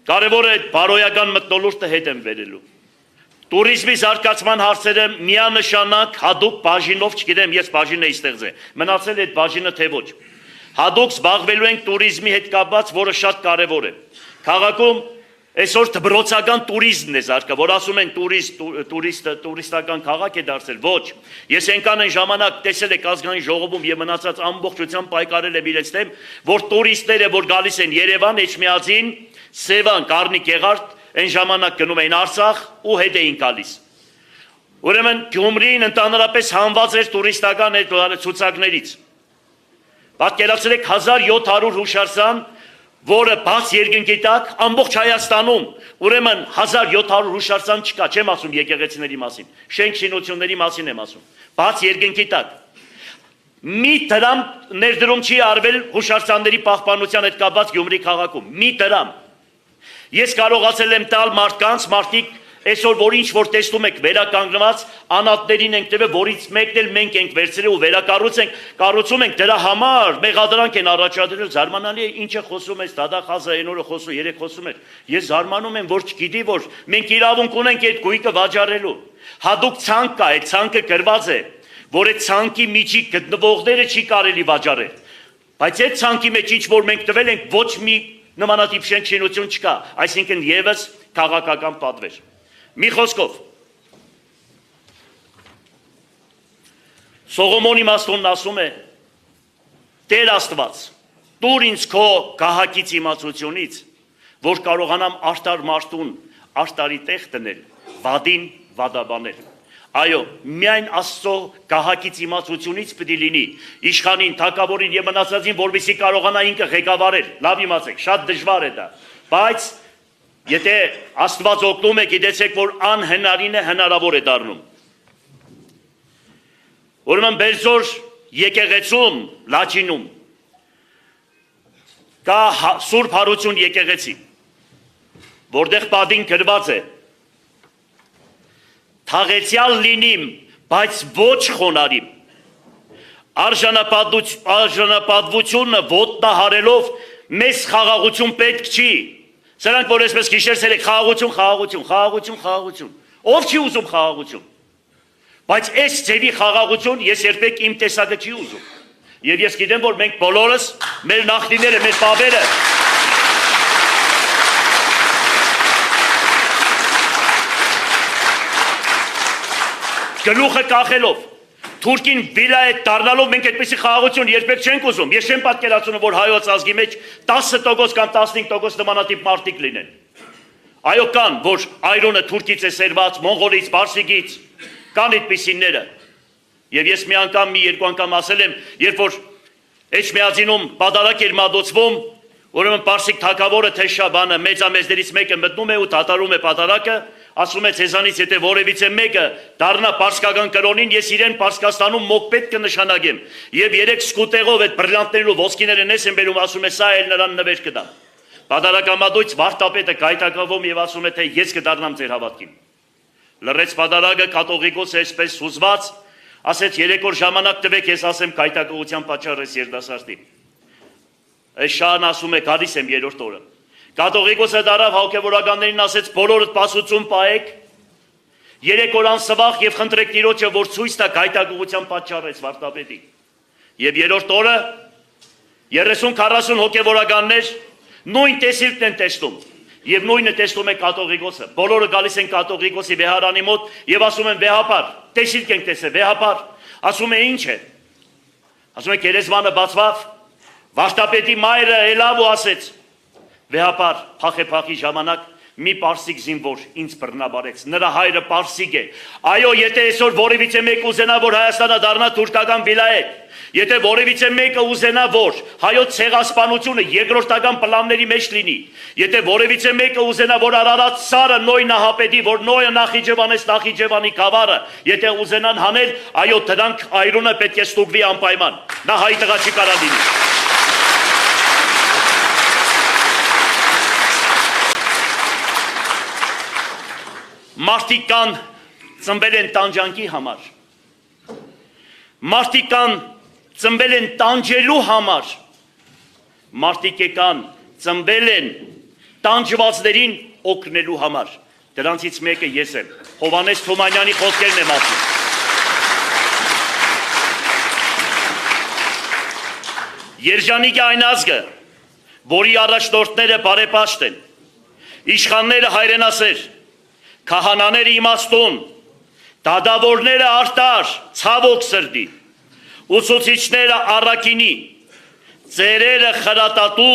Կարևոր է բարոյական մթնոլորտը հետ են վերելու։ Տուրիզմի զարգացման հարցերը միանշանակ հատուկ բաժինով, չգիտեմ, ես բաժին էի ստեղծել, մնացել է այդ բաժինը թե ոչ։ Հատուկ զբաղվելու ենք տուրիզմի հետ կապված, որը շատ կարևոր է։ Քաղաքում այսօր դպրոցական տուրիզմն է զարգա, որ ասում են տուրիստական քաղաք է դարձել, ոչ։ Ես այնքան այն ժամանակ տեսել եք ազգային ժողովում եւ մնացած ամբողջությամբ պայքարել եմ իրենց դեմ, որ տուրիստները, որ գալիս են Երևան, Էջմիածին, Սևան, Կարնի, Գեղարդ, այն ժամանակ գնում էին Արցախ ու հետ էին գալիս։ Ուրեմն Գյումրին ընդհանրապես հանված էր տուրիստական ցուցակներից։ Պատկերացրեք 1700 հուշարձան, որը բաց երկնքի տակ ամբողջ Հայաստանում, ուրեմն 1700 հուշարձան չկա, չեմ ասում եկեղեցիների մասին, շենք շինությունների մասին եմ ասում, բաց երկնքի տակ։ Մի դրամ ներդրում չի արվել հուշարձանների պահպանության հետ կապված Գյումրի քաղաքում, մի դրամ։ Ես կարողացել եմ տալ մարդկանց, մարդիկ այսօր որ ինչ որ տեսնում եք վերականգնված անատներին ենք տվել, որից մեկն էլ մենք ենք վերցրել ու կառուցում ենք դրա համար, մեղադրանք են առաջադրել, զարմանալի է ինչ է խոսում այս դադախազը այն օրը խոսում, երեք խոսում էր։ Ես զարմանում եմ, որ չգիտի, որ մենք իրավունք ունենք այդ գույքը վաճառելու։ Հատուկ ցանկ կա, այդ ցանկը գրված է, որ այդ ցանկի միջի գտնվողները չի կարելի վաճառել։ Բայց այդ ցանկի մեջ ինչ որ մենք տվել ենք, ոչ մի նմանատիպ շինություն չկա, այսինքն եւս քաղաքական պատվեր։ Մի խոսքով Սողոմոնի Մաստոնն ասում է. Տեր Աստված, տուր ինձ քո գահակից իմացությունից, որ կարողանամ արտար մարդուն արտարի տեղ դնել, վադին վադաբանել։ Այո, միայն Աստծո գահակից իմացությունից պետք է լինի իշխանին, թագավորին եւ մնացածին, որովհետեւ կարողանա ինքը ղեկավարել։ Լավ իմացեք, շատ դժվար է դա, բայց եթե Աստված օգնում է, գիտեցեք, որ անհնարինը հնարավոր է դառնում։ Ուրեմն Բերձոր եկեղեցում, Լաչինում կա Սուրբ Հարություն եկեղեցի, որտեղ պատին գրված է. Թաղեցյալ լինիմ, բայց ոչ խոնարհիմ։ Արժանապատվությունը ոտնահարելով մեզ խաղաղություն պետք չի։ Սրանք որ այսպես գիշերցել եք խաղաղություն։ Ով չի ուզում խաղաղություն։ Բայց այս ձևի խաղաղություն ես երբեք իմ տեսակը չի ուզում։ Եվ ես գիտեմ, որ մենք բոլորս, մեր նախնիները, մեր պապերը գլուխը կախելով, թուրքին վիլայետ դառնալով մենք այդպիսի խաղաղություն երբեք չենք ուզում։ Ես չեմ պատկերացնում, որ հայոց ազգի մեջ 10% կամ 15% նմանատիպ մարդիկ լինեն։ Այո, կան, որ այրոնը թուրքից է սերված, մոնղոլից, պարսիկից, կան այդպիսիները։ Եվ ես մի անգամ, մի երկու անգամ ասել եմ, երբ որ Էջմիածինում պատարակ էր մատուցվում, ուրեմն պարսիկ թագավորը Թեշաբանը մեծամեծներից մեկը մտնում է ու դատարում է պատարակը, ասում է ցեզանից եթե որևիցե մեկը դառնա պարսկական կրոնին, ես իրեն Պարսկաստանում մոկպետ կնշանակեմ։ Եվ 3 սկուտեղով այդ բրիլյանտներն ու ոսկիները նես են բերում, ասում է սա էլ նրան նվեր կտա։ Պատարակամատույց վարդապետը գայթակղվում եւ ասում է թե ես կդառնամ ձեր հավատքին։ Լռեց պատարակը, կաթողիկոսը այսպես հուզված, ասեց 3 օր ժամանակ տվեք, ես ասեմ գայթակղության պատճառը երդասարտի։ Այս շահն ասում է գալիս եմ 3-րդ օրը։ Կաթողիկոսը դարավ հոգևորականներին ասեց բոլորդ պասուցում պահեք, 3 օր անսվաղ եւ խնդրեք Տիրոջը, որ ցույց տա գայթակղության պատճառից վարդապետի։ Եվ 3-րդ օրը 30-40 հոգևորականներ նույն տեսիլքն են տեսնում։ Եվ նույնը տեսնում է կաթողիկոսը։ Բոլորը գալիս են կաթողիկոսի վեհարանի մոտ եւ ասում են վեհապար, տեսիլք ենք տեսել, վեհապար։ Ասում է ինչ է։ Ասում է գերեզմանը բացվավ, վարդապետի մայրը ելավ ու ասեց. Վեհապար, փախի ժամանակ մի պարսիկ զինվոր ինձ բռնաբարեց, նրա հայրը պարսիկ է։ Այո, եթե այսօր որևիցե մեկ ուզենա, որ Հայաստանը դառնա թուրքական վիլայետ, եթե որևիցե մեկը ուզենա, որ հայոց ցեղասպանությունը երկրորդական պլանների մեջ լինի, եթե որևիցե մեկը ուզենա, որ Արարատ սարը Նոյ Նահապետի, որ Նոյը Նախիջևանես Նախիջևանի գավառը, եթե ուզենան հանել, այո, դրանք այրոնը պետք է ստուգվի անպայման։ Նա հայ տղա չի կարա լինի։ Մարդիկ կան ծնվել են տանջանքի համար, մարդիկ կան ծնվել են տանջելու համար, մարդիկ կան ծնվել են տանջվածներին օգնելու համար։ Դրանցից մեկը ես եմ։ Հովհաննես Թումանյանի խոսքերն եմ ասում։ Երջանիկ է այն ազգը, որի առաջնորդները բարեպաշտ են, իշխանները հայրենասեր, քահանաները իմաստուն, դադավորները արտար, ցավոք սրտի, ուսուցիչները առաքինի, ծերերը խրատատու,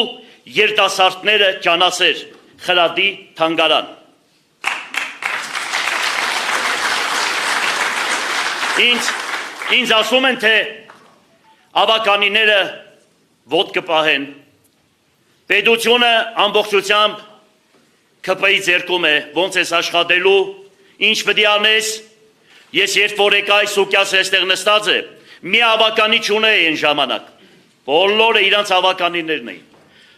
երիտասարդները ջանասեր, խրատի թանգարան։ Ինձ ասում են, թե ավականիները ոտք կպահեն, պետությունը ամբողջությամբ ԿՊ-ի ձեռքում է, ոնց ես աշխատելու, ինչ պետք է անես, ես երբ որ եկա այս ուկյասը այստեղ նստած է, մի ավականի չունեի այն ժամանակ, բոլորը իրանց ավականիներն էին,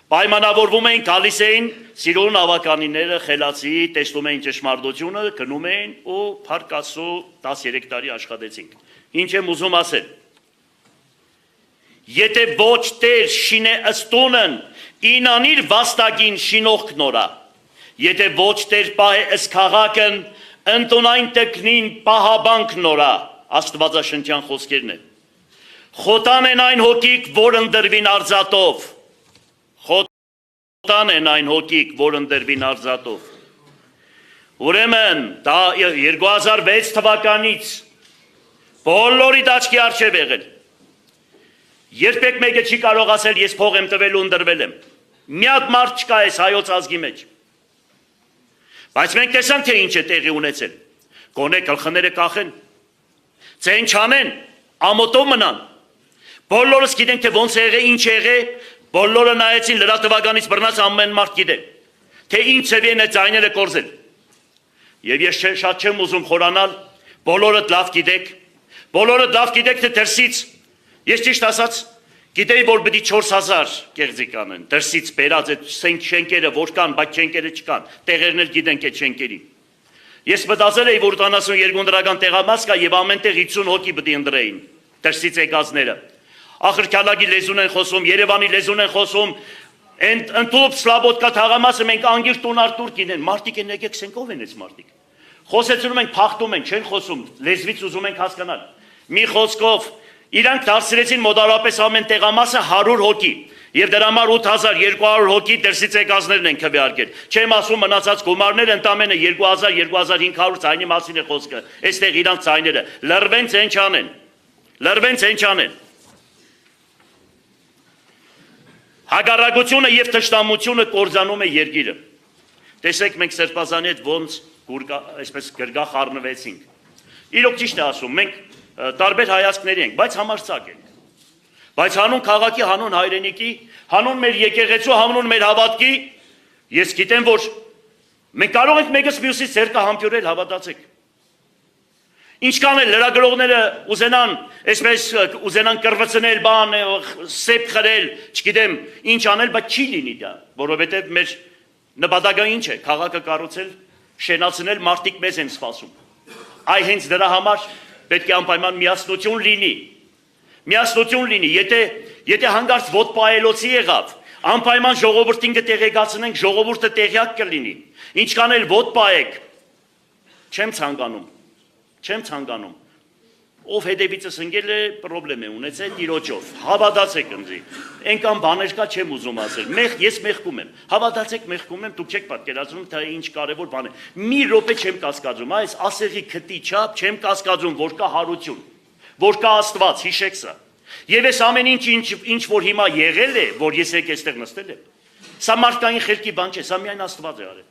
պայմանավորվում էին, գալիս էին, սիրուն ավականիները խելացի, տեսնում էին ճշմարտությունը, գնում էին ու փառք Աստծո 13 տարի աշխատեցինք։ Ինչ եմ ուզում ասել։ Եթե ոչ Տեր շինե ըստունն, ինանիր վաստակին շինող նորա, եթե ոչ Տեր պահե ըստ քաղաքն, ընտունայն տկնին պահաբանք նորա, Աստվածաշնչյան խոսքերն են։ Խոտան են այն հոգիք, որ ընդրվին արձատով, խոտան են այն հոգիք, որ ընդրվին արձատով։ Ուրեմն, դա 2006 թվականից բոլորի աչքի առջև եղել։ Երբեք մեկը չի կարող ասել, ես փող եմ տվել ու ընդրվել եմ։ Մի հատ մարդ չկա այս հայոց ազգի մեջ։ Բայց մենք տեսանք, թե ինչ է տեղի ունեցել։ Գոնե գլխները կախեն, ցեն չանեն, ամոթով մնան։ Բոլորս գիտենք, թե ոնց է եղել, ինչ է եղել, բոլորը նայեցին լրատվականից բռնած ամեն մարդ գիտե, թե ինչ ծևի են այդ ձայները կորզել։ Եվ ես շատ չեմ ուզում խորանալ, բոլորդ լավ գիտեք, թե դրսից, ես ճիշտ ասած, գիտեի, որ պիտի 4000 կեղծիկ անեն, դրսից բերած այդ շենքերը որ կան, բայց շենքերը չկան, տեղերն էլ գիտենք այդ շենքերի։ Ես մտածել էի, որ 82 դրական տեղամաս կա եւ ամենտեղ 50 հոգի պիտի ընդրեին, դրսից եկածները։ Ախրքալագի լեզուն են խոսում, Երևանի լեզուն են խոսում, ընդཐུպ Սլաբոդկա թաղամասը մենք անգիր տունար տուր կինեն, մարդիկ են եկեք սենք ով են այս մարդիկ։ Խոսեցնում ենք, փախտում ենք, չեն խոսում, լեզվից ուզում ենք հասկանալ։ Մի խոսքով իրանք դարձրեցին մոտարապես ամեն տեղամասը 100 հոգի եւ դրա համար 8200 հոգի դրսից եկածներն են քվեարկել։ Չեմ ասում մնացած գումարները ընդամենը 2000-2500 ցայնի մասին է խոսքը։ Այստեղ իրանք ցայները լրվեն ցեն չանեն։ Հագարակությունը եւ թշնամությունը կորզանում է երկիրը։ Տեսեք մենք Սրբազանի հետ ոնց այսպես գրգախ առնվեցինք։ Իրոք ճիշտ է ասում, մենք տարբեր հայացքների ենք, բայց համարցակ ենք։ Բայց հանուն քաղաքի, հանուն հայրենիքի, հանուն մեր եկեղեցու, հանուն մեր հավատքի, ես գիտեմ, որ մենք կարող ենք մեկս մյուսից ձեռքը համբյուրել, հավատացեք։ Ինչքան էլ լրագրողները ուզենան, այսպես ուզենան կրվցնել բան, սեփ խրել, չգիտեմ, ինչ անել, բայց չի լինի դա, որովհետև մեր նպատակը ինչ է, քաղաքը կառուցել, շենացնել, մարդիկ մեզ են սպասում։ Այ հենց դրա համար պետք է անպայման միասնություն լինի, եթե հանգարց ոտ պայելոցի եղավ, անպայման ժողովրդին կտեղեկացնենք, ժողովուրդը տեղյակ կլինի, ինչքան էլ ոտ պայեք, չեմ ցանկանում, ով հետևիցս ընկել է, պրոբլեմ է ունեցել իրոջով, հավատացեք ինձ, այնքան բաներ կա չեմ ուզում ասել, ես մեղքում եմ, հավատացեք մեղքում եմ, դուք չեք պատկերացնում, թե ինչ կարևոր բան է, մի րոպե չեմ կասկածում, այս ասեղի քթի չափ չեմ կասկածում, որ կա հարություն, որ կա Աստված, հիշեք սա, եւ այս ամեն ինչ որ հիմա եղել է, որ ես եք այստեղ նստել եմ, սա մարդկային խելքի բան չէ, սա միայն Աստված է արել։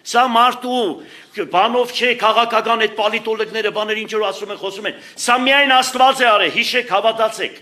Սա մարդու բանով չէ, քաղաքական այդ պալիտոլոգները բաներ ինչ որ ասում են, խոսում են, սա միայն Աստված է արել, հիշեք, հավատացեք։